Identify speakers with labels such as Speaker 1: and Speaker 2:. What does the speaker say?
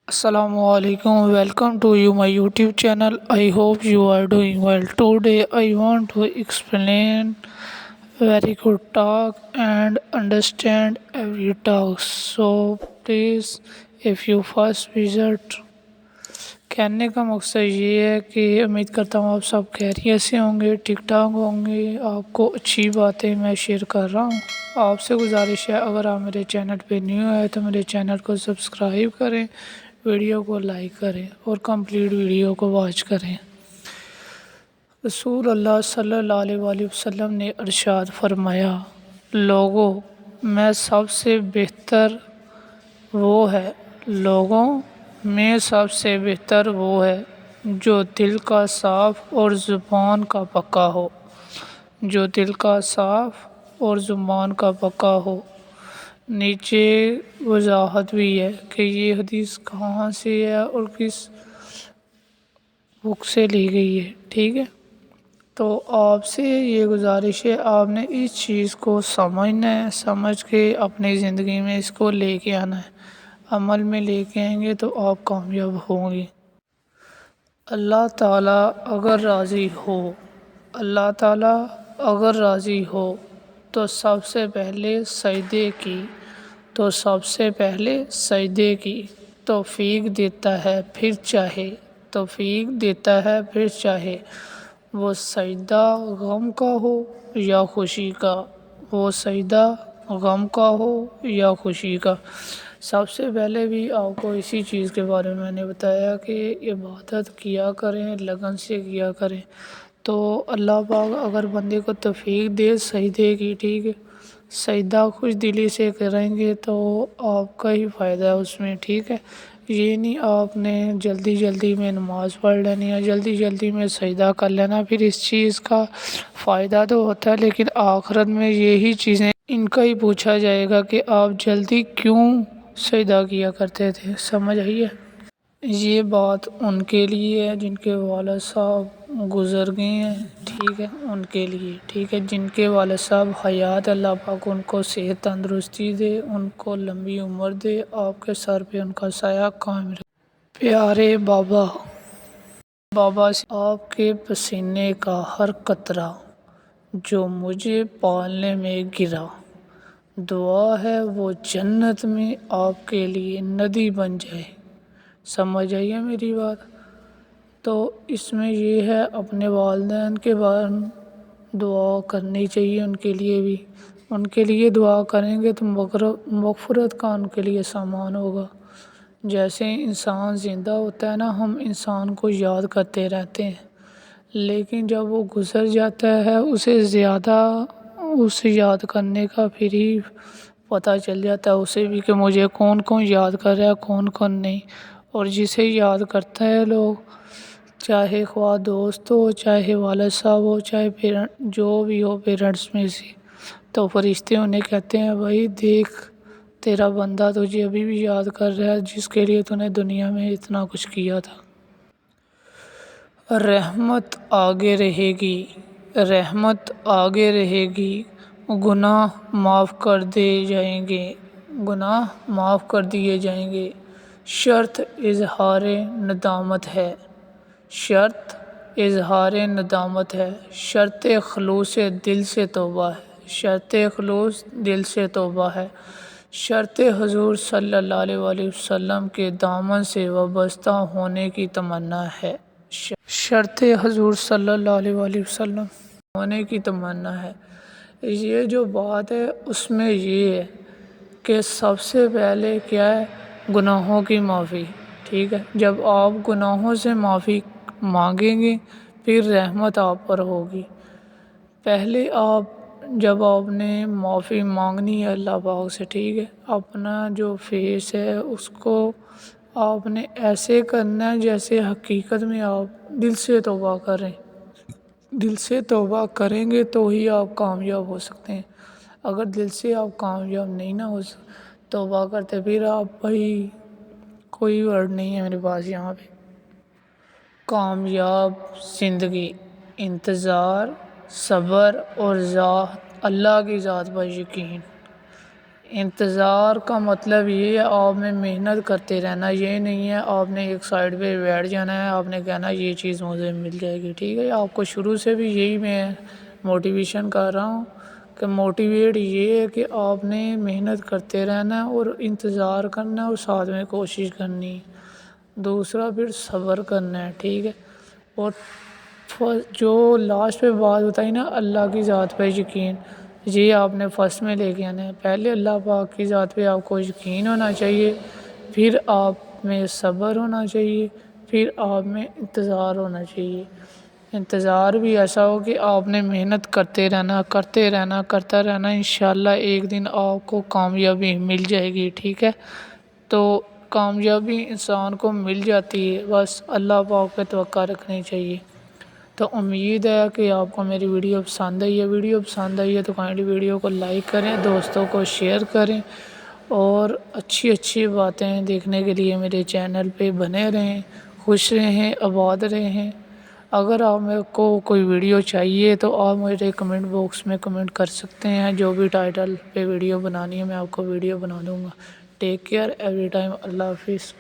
Speaker 1: Assalamu alaikum. Welcome to you my YouTube channel. I hope you are doing well. Today I want to explain very good talk and understand every talk. So please, if you first visit, कहने का मकसद ये है कि उम्मीद करता हूँ आप सब खैरियत से होंगे, ठीक ठाक होंगे। आपको अच्छी बातें मैं शेयर कर रहा हूँ। आपसे गुजारिश है, अगर आप मेरे चैनल पे न्यू है तो मेरे चैनल को सब्सक्राइब करें, वीडियो को लाइक करें और कंप्लीट वीडियो को वॉच करें। रसूल अल्लाह सल्लल्लाहु अलैहि वसल्लम ने इरशाद फरमाया, लोगों में सबसे बेहतर वो है लोगों में सबसे बेहतर वो है जो दिल का साफ़ और ज़ुबान का पक्का हो, जो दिल का साफ़ और ज़ुबान का पक्का हो। नीचे वजाहत भी है कि ये हदीस कहाँ से है और किस बुक से ली गई है, ठीक है। तो आपसे ये गुजारिश है, आपने इस चीज़ को समझना है, समझ के अपनी ज़िंदगी में इसको लेके आना है। अमल में लेके आएंगे तो आप कामयाब होंगे। अल्लाह ताला अगर राज़ी हो, अल्लाह ताला अगर राज़ी हो तो सबसे पहले सजदे की तौफीक देता है, फिर चाहे वो सजदा गम का हो या खुशी का, खुशी का। सबसे पहले भी आपको इसी चीज़ के बारे में मैंने बताया कि इबादत किया करें, लगन से किया करें। तो अल्लाह पाक अगर बंदे को तौफीक दे सजदे की, ठीक है, सजदा खुश दिली से करेंगे तो आपका ही फ़ायदा है उसमें, ठीक है। ये नहीं आपने जल्दी जल्दी में नमाज़ पढ़ लेनी है, जल्दी जल्दी में सजदा कर लेना, फिर इस चीज़ का फ़ायदा तो होता है लेकिन आखिरत में यही चीज़ें इनका ही पूछा जाएगा कि आप जल्दी क्यों सजदा किया करते थे। समझ आई है? ये बात उनके लिए है जिनके वालिद साहब गुज़र गए हैं, ठीक है, उनके लिए, ठीक है। जिनके वालिद साहब हयात, अल्लाह पाक उनको सेहत तंदुरुस्ती दे, उनको लंबी उम्र दे, आपके सर पे उनका साया कायम रहे। प्यारे बाबा से आपके पसीने का हर कतरा जो मुझे पालने में गिरा, दुआ है वो जन्नत में आपके लिए नदी बन जाए। समझ आई है मेरी बात? तो इसमें ये है अपने वालिदैन के बारे में दुआ करनी चाहिए, उनके लिए भी। उनके लिए दुआ करेंगे तो मग़फ़िरत का उनके लिए सामान होगा। जैसे इंसान ज़िंदा होता है ना, हम इंसान को याद करते रहते हैं, लेकिन जब वो गुज़र जाता है उसे याद करने का फिर ही पता चल जाता है उसे भी कि मुझे कौन कौन याद कर रहा है, कौन कौन नहीं। और जिसे याद करता है लोग, चाहे ख्वाह दोस्त हो, चाहे वालिद साहब हो, चाहे पेरेंट जो भी हो पेरेंट्स में से, तो फरिश्ते उन्हें कहते हैं, भाई देख तेरा बंदा तुझे अभी भी याद कर रहा है जिसके लिए तूने दुनिया में इतना कुछ किया था। रहमत आगे रहेगी, गुनाह माफ़ कर दिए जाएंगे। शर्त इज़हारे नदामत है, शर्त खलूस दिल से तौबा है, शर्त हुज़ूर सल्लल्लाहु अलैहि वसल्लम के दामन से वाबस्ता होने की तमन्ना है। शर्त हुज़ूर सल्लल्लाहु अलैहि वसल्लम होने की तमन्ना है। ये जो बात है उसमें ये है कि सबसे पहले क्या है, गुनाहों की माफ़ी, ठीक है। जब आप गुनाहों से माफ़ी मांगेंगे फिर रहमत आप पर होगी। पहले जब आपने माफ़ी मांगनी है अल्लाह पाक से, ठीक है, अपना जो फेस है उसको आपने ऐसे करना है जैसे हकीकत में आप दिल से तौबा करें। दिल से तौबा करेंगे तो ही आप कामयाब हो सकते हैं। अगर दिल से आप कामयाब नहीं ना हो तौबा करते, फिर आप भाई कोई वर्ड नहीं है मेरे पास यहाँ पे। कामयाब ज़िंदगी, इंतज़ार, सब्र और अल्लाह की ज़ात पर यकीन, انتظار کا مطلب یہ ہے آپ نے محنت کرتے رہنا، یہ نہیں ہے آپ نے ایک سائڈ پہ بیٹھ جانا ہے، آپ نے کہنا یہ چیز مجھے مل جائے گی، ٹھیک ہے؟ آپ کو شروع سے بھی یہی میں موٹیویشن کر رہا ہوں کہ موٹیویٹ یہ ہے کہ آپ نے محنت کرتے رہنا ہے اور انتظار کرنا ہے اور ساتھ میں کوشش کرنی ہے۔ دوسرا پھر صبر کرنا ہے، ٹھیک ہے؟ اور جو لاسٹ پہ بات بتائی نا اللہ کی ذات پہ یقین، یہ آپ نے فرسٹ میں لے کے آنا ہے۔ پہلے اللہ پاک کی ذات پہ آپ کو یقین ہونا چاہیے، پھر آپ میں صبر ہونا چاہیے، پھر آپ میں انتظار ہونا چاہیے۔ انتظار بھی ایسا ہو کہ آپ نے محنت کرتے رہنا کرتا رہنا، انشاءاللہ ایک دن آپ کو کامیابی مل جائے گی، ٹھیک ہے؟ تو کامیابی انسان کو مل جاتی ہے، بس اللہ پاک پہ توقع رکھنی چاہیے۔ تو امید ہے کہ آپ کو میری ویڈیو پسند آئی ہے۔ ویڈیو پسند آئی ہے تو کائنڈلی ویڈیو کو لائک کریں، دوستوں کو شیئر کریں، اور اچھی باتیں دیکھنے کے لیے میرے چینل پہ بنے رہیں، خوش رہیں، آباد رہیں۔ اگر آپ میرے کو کوئی ویڈیو چاہیے تو آپ میرے کمنٹ باکس میں کمنٹ کر سکتے ہیں، جو بھی ٹائٹل پہ ویڈیو بنانی ہے میں آپ کو ویڈیو بنا دوں گا۔ ٹیک کیئر ایوری ٹائم، اللہ حافظ۔